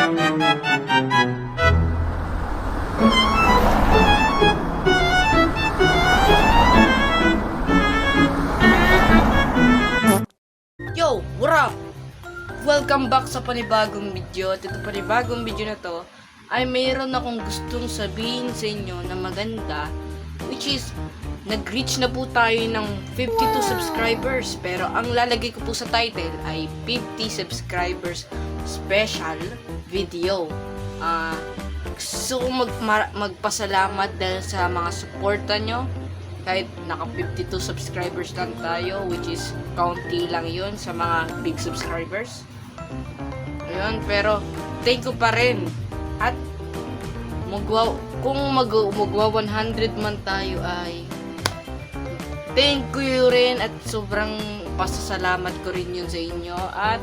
Yo, what up? Welcome back sa panibagong video. At ito panibagong video na to ay mayroon akong gustong sabihin sa inyo na maganda, which is nag-reach na po tayo ng 52 subscribers, pero ang lalagay ko po sa title ay 50 subscribers special video. Gusto kong magpasalamat dahil sa mga suporta nyo. Kahit naka 52 subscribers lang tayo, which is county lang yun sa mga big subscribers. Ayun, pero thank you pa rin. At kung magwa 100 man tayo ay thank you rin, at sobrang pasasalamat ko rin yun sa inyo. At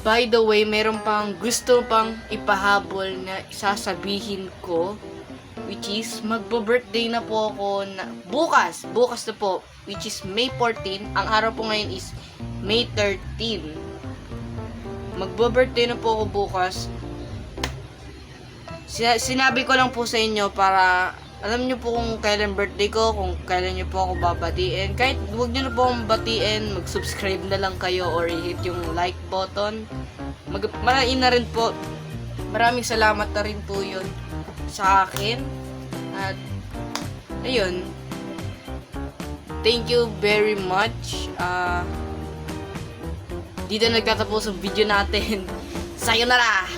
by the way, meron pang gusto pang ipahabol na isasabihin ko, which is magbo-birthday na po ako na bukas na po, which is May 14. Ang araw po ngayon is May 13. Magbo-birthday na po ako bukas. Sinabi ko lang po sa inyo para alam nyo po kung kailan birthday ko, kung kailan nyo po ako babatiin. Kahit huwag nyo na po akong batiin, mag-subscribe na lang kayo or i-hit yung like button. Maraming na rin po. Maraming salamat na rin po yun sa akin. At ayun, thank you very much. Dito nagtatapos ang video natin. Sayonara!